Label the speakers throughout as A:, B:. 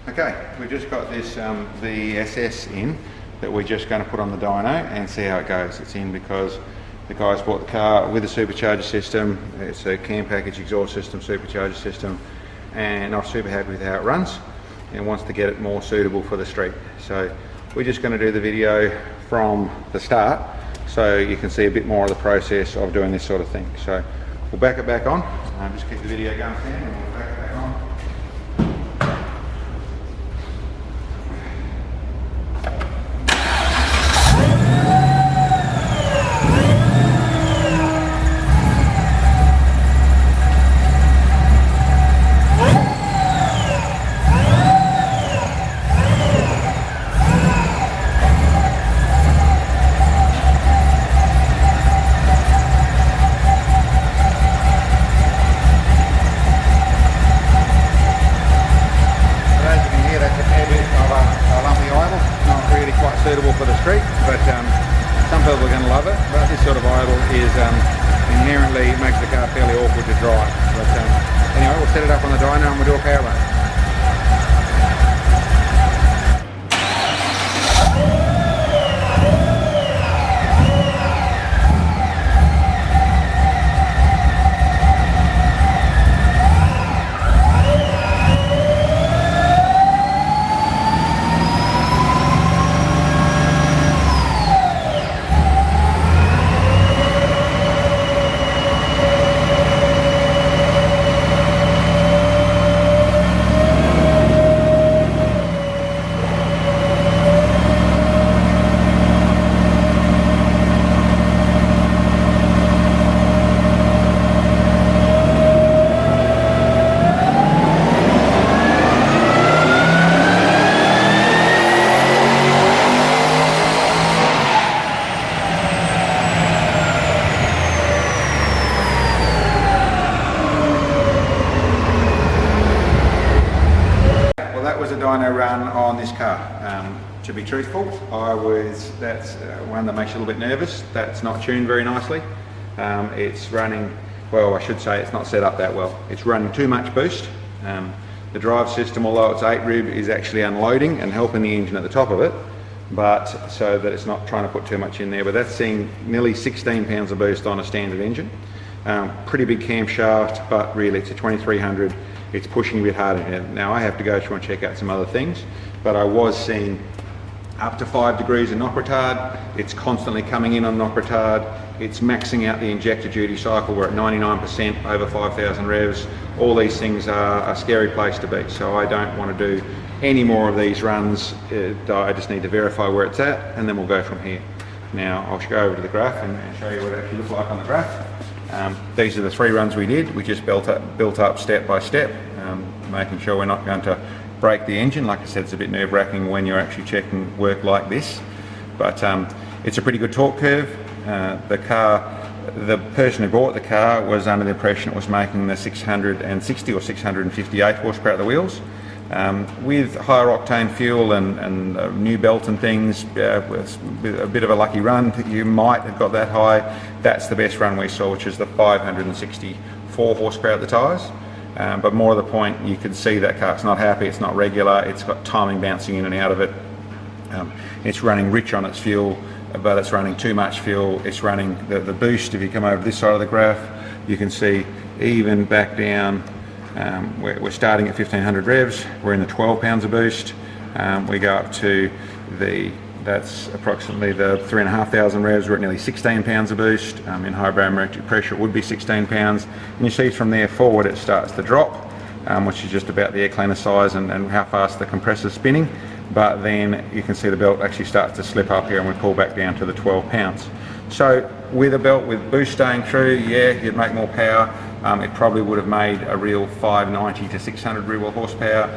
A: Okay, we've just got this VSS in that we're just going to put on the dyno and see how it goes. It's in because the guys bought the car with a supercharger system. It's a cam package exhaust system, supercharger system, and not super happy with how it runs and wants to get it more suitable for the street. So we're just going to do the video from the start so you can see a bit more of the process of doing this sort of thing. So we'll back it back on. Just keep the video going for and we'll back it back on. Suitable for the street, but some people are going to love it, but this sort of idle is inherently makes the car fairly awkward to drive. But anyway, we'll set it up on the dyno and we'll do a power run. A dyno run on this car. To be truthful, that's one that makes you a little bit nervous. That's not tuned very nicely. It's running, well, I should say it's not set up that well. It's running too much boost. The drive system, although it's 8 rib, is actually unloading and helping the engine at the top of it, but so that it's not trying to put too much in there. But that's seeing nearly 16 pounds of boost on a standard engine. Pretty big camshaft, but really it's a 2300. It's pushing a bit harder here. Now I have to go through and check out some other things, but I was seeing up to 5 degrees in knock retard. It's constantly coming in on knock retard. It's maxing out the injector duty cycle. We're at 99% over 5,000 revs. All these things are a scary place to be. So I don't want to do any more of these runs. I just need to verify where it's at and then we'll go from here. Now I'll go over to the graph and show you what it actually looks like on the graph. These are the 3 runs we did. We just built up step by step, making sure we're not going to break the engine. Like I said, it's a bit nerve-wracking when you're actually checking work like this, but it's a pretty good torque curve. The person who bought the car was under the impression it was making the 660 or 658 horsepower at the wheels. With higher octane fuel and new belt and things, with a bit of a lucky run, you might have got that high. That's the best run we saw, which is the 564 horsepower at the tyres. But more to the point, you can see that car, it's not happy, it's not regular, it's got timing bouncing in and out of it. It's running rich on its fuel, but it's running too much fuel. It's running the boost. If you come over to this side of the graph, you can see even back down, we're starting at 1500 revs, we're in the 12 pounds of boost. We go up to that's approximately the 3,500 revs, we're at nearly 16 pounds of boost. In high barometric pressure it would be 16 pounds. And you see from there forward it starts to drop, which is just about the air cleaner size and how fast the compressor's spinning. But then you can see the belt actually starts to slip up here and we pull back down to the 12 pounds. So with a belt with boost staying true, yeah, you'd make more power. It probably would have made a real 590 to 600 rear wheel horsepower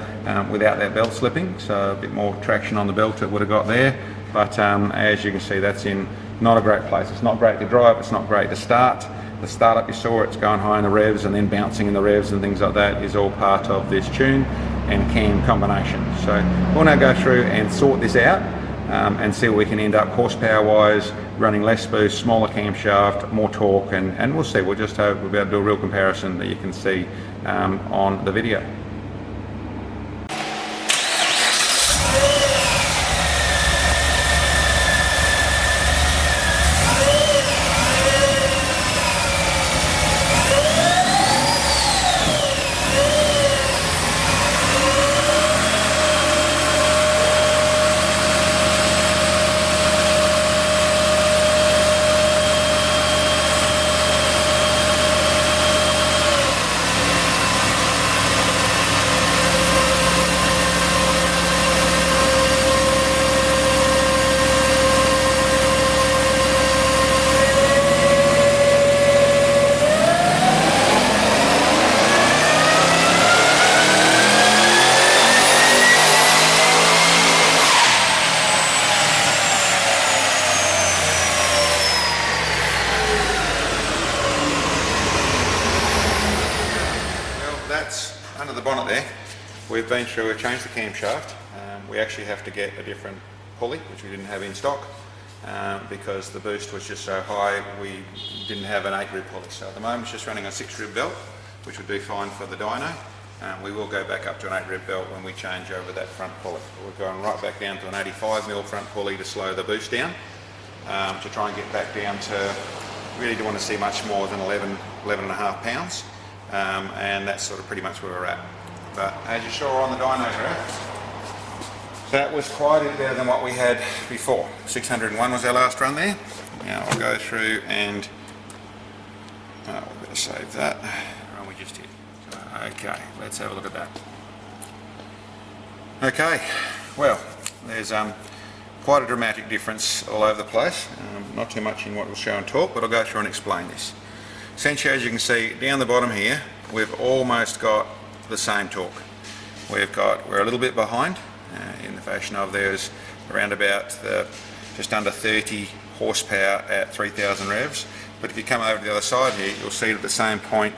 A: without that belt slipping. So a bit more traction on the belt it would have got there. But as you can see, that's in not a great place. It's not great to drive, it's not great to start. The startup you saw, it's going high in the revs and then bouncing in the revs and things like that is all part of this tune and cam combination. So we'll now go through and sort this out and see where we can end up horsepower wise, running less boost, smaller camshaft, more torque, and we'll see. We'll just hope we'll be able to do a real comparison that you can see on the video. we've been through, we've changed the camshaft. We actually have to get a different pulley, which we didn't have in stock, because the boost was just so high we didn't have an 8 rib pulley. So at the moment it's just running a 6 rib belt, which would do fine for the dyno. We will go back up to an 8 rib belt when we change over that front pulley. We're going right back down to an 85mm front pulley to slow the boost down, to try and get back down to, really don't want to see much more than 11.5 pounds, and that's sort of pretty much where we're at. But as you saw on the dyno graph, that was quite a bit better than what we had before. 601 was our last run there. Now I'll go through and we're going to save that. Run we just did. Okay, let's have a look at that. Okay, well, there's quite a dramatic difference all over the place. Not too much in what we'll show and talk, but I'll go through and explain this. Essentially, as you can see down the bottom here, we've almost got the same torque. We're a little bit behind, in the fashion of there's around about just under 30 horsepower at 3000 revs. But if you come over to the other side here, you'll see at the same point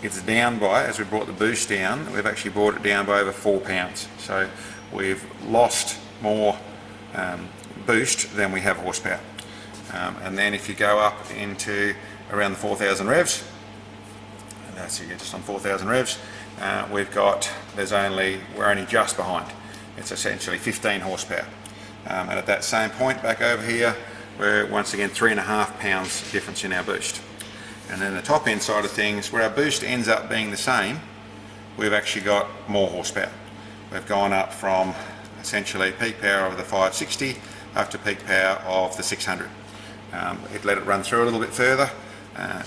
A: it's down by, as we brought the boost down, we've actually brought it down by over 4 pounds. So we've lost more boost than we have horsepower. And then if you go up into around the 4000 revs, and that's it, just on 4000 revs, we're only just behind. It's essentially 15 horsepower. And at that same point back over here, we're once again 3.5 pounds difference in our boost. And then the top end side of things, where our boost ends up being the same, we've actually got more horsepower. We've gone up from essentially peak power of the 560 up to peak power of the 600. It let it run through a little bit further.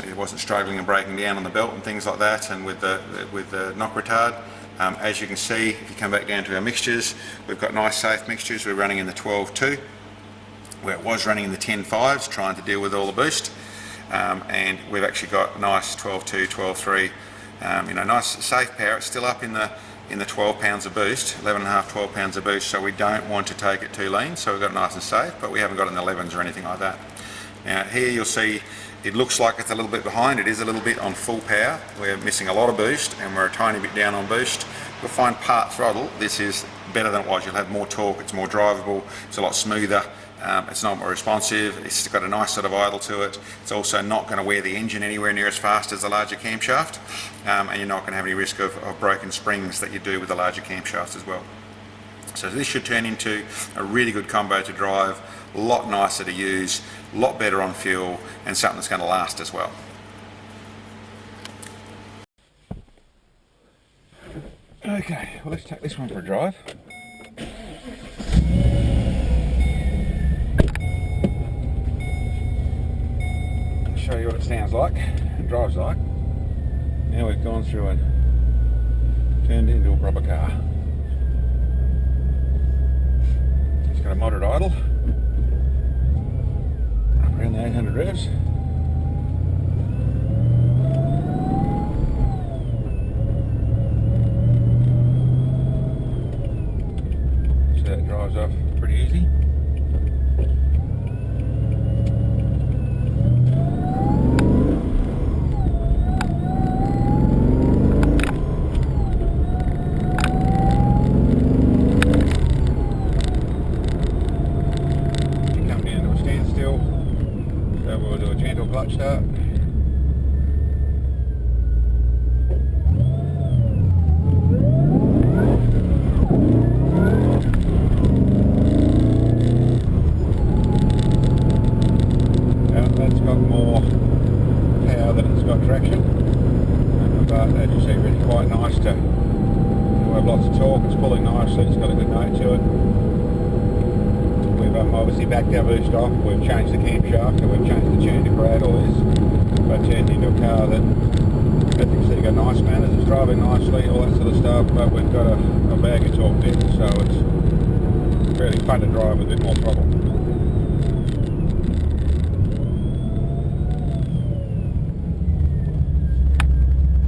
A: It wasn't struggling and breaking down on the belt and things like that, and with the knock retard. As you can see, if you come back down to our mixtures, we've got nice safe mixtures. We're running in the 12.2, where it was running in the 10.5s, trying to deal with all the boost. And we've actually got nice 12.2, 12.3, nice safe power. It's still up in the 12 pounds of boost, 11.5, 12 pounds of boost, so we don't want to take it too lean, so we've got it nice and safe, but we haven't got it in the 11s or anything like that. Now here you'll see it looks like it's a little bit behind. It is a little bit on full power. We're missing a lot of boost and we're a tiny bit down on boost. You'll find part throttle, this is better than it was. You'll have more torque, it's more drivable, it's a lot smoother. It's not more responsive, it's got a nice sort of idle to it. It's also not going to wear the engine anywhere near as fast as the larger camshaft, and you're not going to have any risk of broken springs that you do with the larger camshafts as well. So this should turn into a really good combo to drive, a lot nicer to use, a lot better on fuel, and something that's going to last as well. Okay, well let's take this one for a drive. Show you what it sounds like and drives like. Now we've gone through and turned into a proper car. It's got a moderate idle, up around the 800 revs. So that drives off pretty easy. Clutch start. That's got more power than it's got traction, but as you see, really quite nice to have lots of torque. It's pulling nicely, it's got a good note to it. We've obviously backed our boost off, we've changed the camshaft and we've changed the tune to create all this. But turned into a car that, as you can see, got nice manners, it's driving nicely, all that sort of stuff, but we've got a bag of torque there, so it's really fun to drive with a bit more throttle.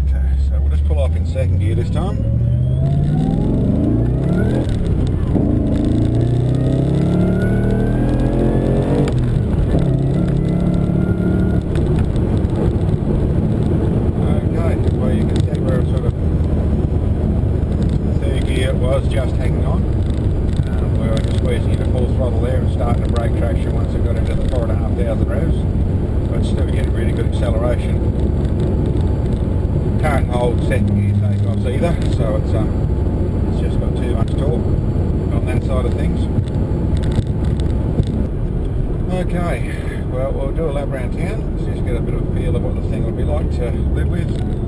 A: Okay, so we'll just pull off in second gear this time. gear was just hanging on. We were squeezing into full throttle there and starting to break traction once it got into the 4,500 revs, but still getting really good acceleration. Can't hold second gear takeoffs either, so it's just got too much torque on that side of things. Okay, well, we'll do a lap around town. Let's just get a bit of a feel of what the thing will be like to live with.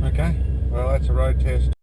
A: Okay, well, that's a road test